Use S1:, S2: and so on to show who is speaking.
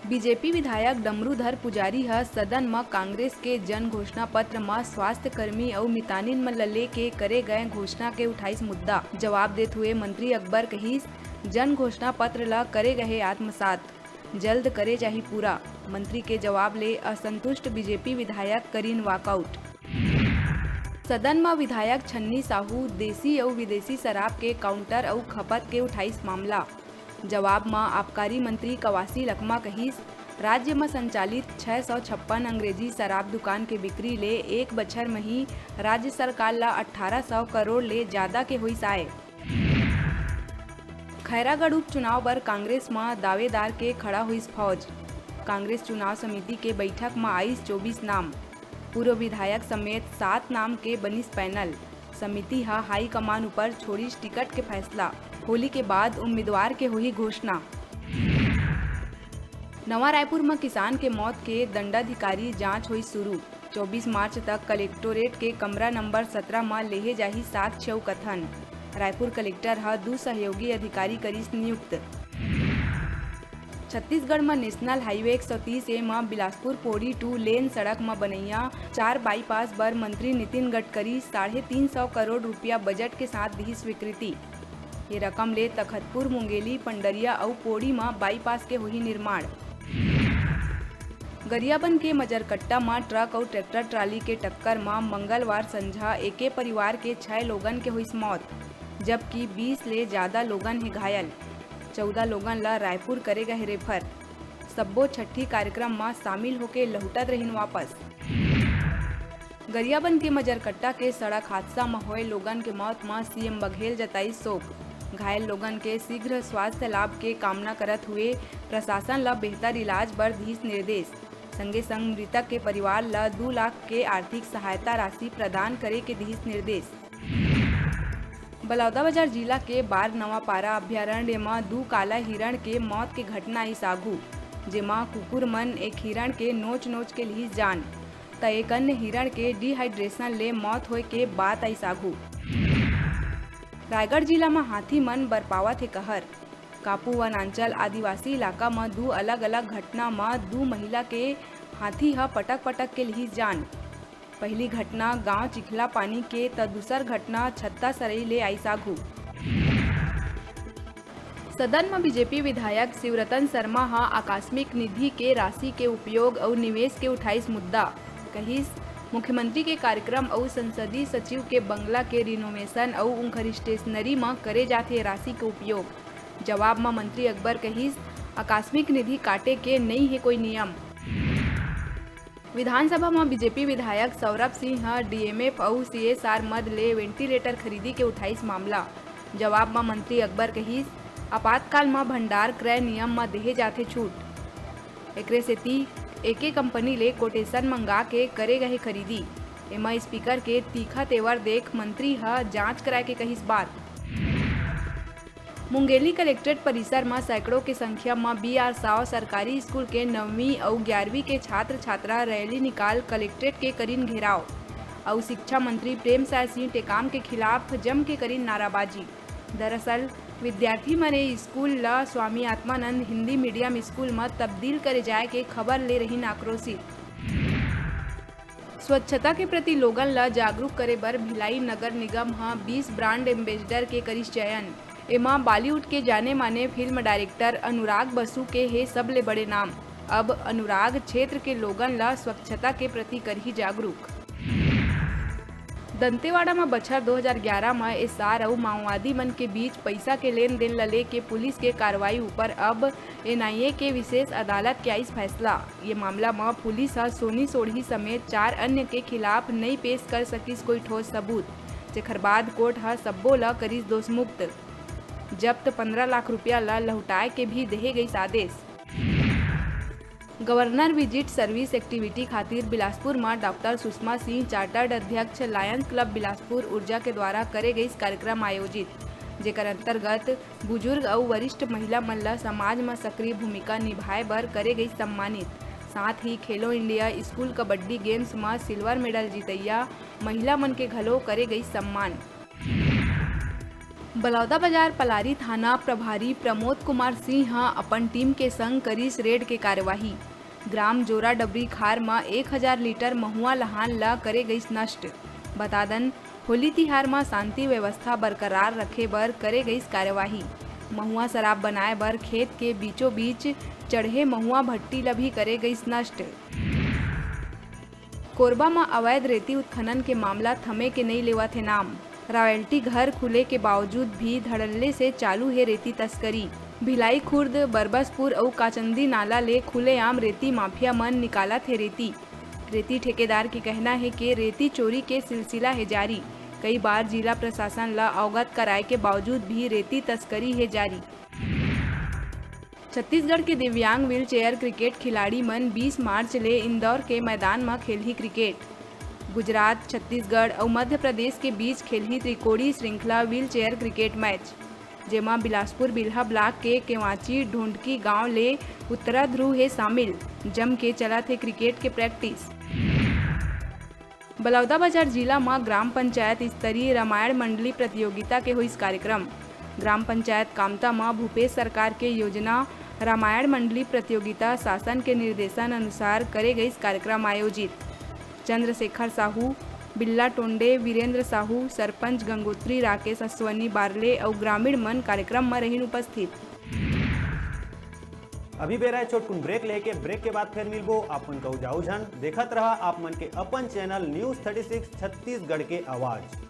S1: BJP विधायक डमरूधर पुजारी ह सदन में कांग्रेस के जन घोषणा पत्र में स्वास्थ्य कर्मी और मितानिन में लले के करे गए घोषणा के उठाईस मुद्दा जवाब देते हुए मंत्री अकबर कहिस जन घोषणा पत्र ला करे गए आत्मसात जल्द करे जाही पूरा। मंत्री के जवाब ले असंतुष्ट बीजेपी विधायक करीन वॉकआउट। सदन में विधायक छन्नी साहू देसी और विदेशी शराब के काउंटर और खपत के उठाईस मामला। जवाब में आबकारी मंत्री कवासी लखमा कहिस राज्य में संचालित 656 अंग्रेजी शराब दुकान के बिक्री ले एक बछर में ही राज्य सरकार ला 1800 करोड़ ले ज्यादा के हुई आय। खैरागढ़ उपचुनाव पर कांग्रेस में दावेदार के खड़ा हुई फौज। कांग्रेस चुनाव समिति के बैठक में आईस 24 नाम। पूर्व विधायक समेत 7 नाम के बनिस पैनल। समिति हाई कमान ऊपर छोड़ीस टिकट के फैसला। होली के बाद उम्मीदवार के हुई घोषणा। नवा रायपुर में किसान के मौत के दंडाधिकारी जांच हुई शुरू। 24 मार्च तक कलेक्टोरेट के कमरा नंबर 17 में लेहे जाही साक्ष्य और कथन। रायपुर कलेक्टर दू सहयोगी अधिकारी करीस नियुक्त। छत्तीसगढ़ में नेशनल हाईवे 130A में बिलासपुर पौड़ी 2 लेन सड़क में बनैया 4 बाईपास पर मंत्री नितिन गडकरी 350 करोड़ रुपया बजट के साथ दी स्वीकृति। ये रकम ले तखतपुर मुंगेली पंडरिया और पौड़ी में बाईपास के हुई निर्माण। गरियाबंद के मजरकट्टा में ट्रक और ट्रैक्टर ट्राली के टक्कर में मंगलवार संझा एके परिवार के 6 लोगन के हुई मौत जबकि 20 ले ज्यादा लोगन है घायल। 14 लोगन ला रायपुर करे गए रेफर। सब्बो छठी कार्यक्रम में शामिल होके लौटत रहीन वापस। गरियाबंद के मजरकट्टा के सड़क हादसा में हुए लोगन के मौत में सीएम बघेल जताई शोक। घायल लोगन के शीघ्र स्वास्थ्य लाभ के कामना करत हुए प्रशासन ला बेहतर इलाज बर दीस निर्देश। संगे संग मृतक के परिवार ला 2 लाख के आर्थिक सहायता राशि प्रदान करे के दीस निर्देश। बलौदाबाजार जिला के बार नवापारा अभ्यारण्य में 2 काला हिरण के मौत के घटना आई सागू जेमा कुकुर मन एक हिरण के नोच के लिए जान त एक अन्य हिरण के डिहाइड्रेशन ले मौत होए के बात आई सागू। रायगढ़ जिला में हाथी मन बरपावत है कहर। कापू वनांचल आदिवासी इलाका में 2 अलग अलग घटना में 2 महिला के हाथी पटक के लिए जान। पहली घटना गांव चिखला पानी के त दूसर घटना छत्ता सरई ले आई सागू। सदन में बीजेपी विधायक शिवरतन शर्मा आकस्मिक निधि के राशि के उपयोग और निवेश के उठाईस मुद्दा कहिस मुख्यमंत्री के कार्यक्रम और संसदीय सचिव के बंगला के रिनोवेशन और उनकर स्टेशनरी में करे जाते राशि के उपयोग। जवाब में मंत्री अकबर कहिस आकस्मिक निधि काटे के नहीं है कोई नियम। विधानसभा में बीजेपी विधायक सौरभ सिंह डीएमएफ और CSR मद ले वेंटिलेटर खरीदी के उठाईस मामला। जवाब में मंत्री अकबर कहिस आपातकाल में भंडार क्रय नियम में देहे जाते छूट। एकरे सेती एके कंपनी ले कोटेशन मंगा के करे गए खरीदी। एमा स्पीकर के तीखा तेवर देख मंत्री जांच कराए के कहिस बात। मुंगेली कलेक्ट्रेट परिसर में सैकड़ों के संख्या में BR साव सरकारी स्कूल के 9वीं और 11वीं के छात्र छात्रा रैली निकाल कलेक्ट्रेट के करीन घेराव और शिक्षा मंत्री प्रेमसाय सिंह टेकाम के खिलाफ जम के करीन नाराबाजी। दरअसल विद्यार्थी मने स्कूल ला स्वामी आत्मानंद हिंदी मीडियम स्कूल में तब्दील करे जाए के खबर ले रही आक्रोशित। स्वच्छता के प्रति लोगन ला जागरूक करे बर भिलाई नगर निगम 20 ब्रांड एम्बेसडर के करिस चयन। एमा बॉलीवुड के जाने माने फिल्म डायरेक्टर अनुराग बसु के है सबले बड़े नाम। अब अनुराग क्षेत्र के लोगन ला स्वच्छता के प्रति करही जागरूक। दंतेवाड़ा में बछर 2011 में SR और माओवादी मन के बीच पैसा के लेन देन लले के पुलिस के कार्रवाई ऊपर अब NIA के विशेष अदालत के आईस फैसला। ये मामला में पुलिस सोनी सोढ़ी समेत 4 अन्य के खिलाफ नहीं पेश कर सकिस कोई ठोस सबूत। जेकर बाद कोर्ट सब्बो ला करिस दोष मुक्त। जब्त 15 लाख रुपया ला लौटाए के भी देहे गई आदेश। गवर्नर विजिट सर्विस एक्टिविटी खातिर बिलासपुर में डॉक्टर सुषमा सिंह चार्टर्ड अध्यक्ष लायंस क्लब बिलासपुर ऊर्जा के द्वारा करे गई कार्यक्रम आयोजित। जेकर अंतर्गत बुजुर्ग और वरिष्ठ महिला मन ला समाज में सक्रिय भूमिका निभाए बर करे गई सम्मानित। साथ ही खेलो इंडिया स्कूल कबड्डी गेम्स में सिल्वर मेडल जीतैया महिला मन के घलो करे गई सम्मान। बलौदाबाजार पलारी थाना प्रभारी प्रमोद कुमार सिंह अपन टीम के संग करीस रेड के कार्यवाही। ग्राम जोरा डबरी खार में 1000 लीटर महुआ लहान ला करे गईस नष्ट। बता दन होली तिहार में शांति व्यवस्था बरकरार रखे बर करे गईस कार्यवाही। महुआ शराब बनाए बर खेत के बीचों बीच चढ़े महुआ भट्टी ला भी करे गईस नष्ट। कोरबा में अवैध रेती उत्खनन के मामला थमे के नहीं लेवत है नाम। रॉयल्टी घर खुले के बावजूद भी धड़ल्ले से चालू है रेती तस्करी। भिलाई खुर्द बरबसपुर और काचंदी नाला ले खुलेआम रेती माफिया मन निकालत है रेती ठेकेदार के कहना है कि रेती चोरी के सिलसिला है जारी। कई बार जिला प्रशासन ला अवगत कराए के बावजूद भी रेती तस्करी है जारी। छत्तीसगढ़ के दिव्यांग व्हील चेयर क्रिकेट खिलाड़ी मन 20 मार्च ले इंदौर के मैदान में खेलही क्रिकेट। गुजरात, छत्तीसगढ़ और मध्य प्रदेश के बीच खेलही त्रिकोणीय श्रृंखला व्हील चेयर क्रिकेट मैच, जेमा बिलासपुर बिल्हा ब्लॉक के केवाची ढूंढकी गांव ले उत्तरा ध्रुव है शामिल। जम के चला थे क्रिकेट के प्रैक्टिस। बलौदाबाजार जिला में ग्राम पंचायत स्तरीय रामायण मंडली प्रतियोगिता के हुई कार्यक्रम। ग्राम पंचायत कामता में भूपेश सरकार के योजना रामायण मंडली प्रतियोगिता शासन के निर्देशन अनुसार करे गई कार्यक्रम आयोजित। चंद्रशेखर साहू, बिल्ला टोंडे, वीरेंद्र साहू, सरपंच गंगोत्री, राकेश अश्वनी बारले और ग्रामीण मन कार्यक्रम में रहीन उपस्थित।
S2: अभी बेरा है छोटकुन ब्रेक लेके ब्रेक के बाद फिर मिलबो। आप मन कहू जाऊ झन देखत रहा आप मन के अपन चैनल न्यूज़ 36 छत्तीसगढ़ के आवाज।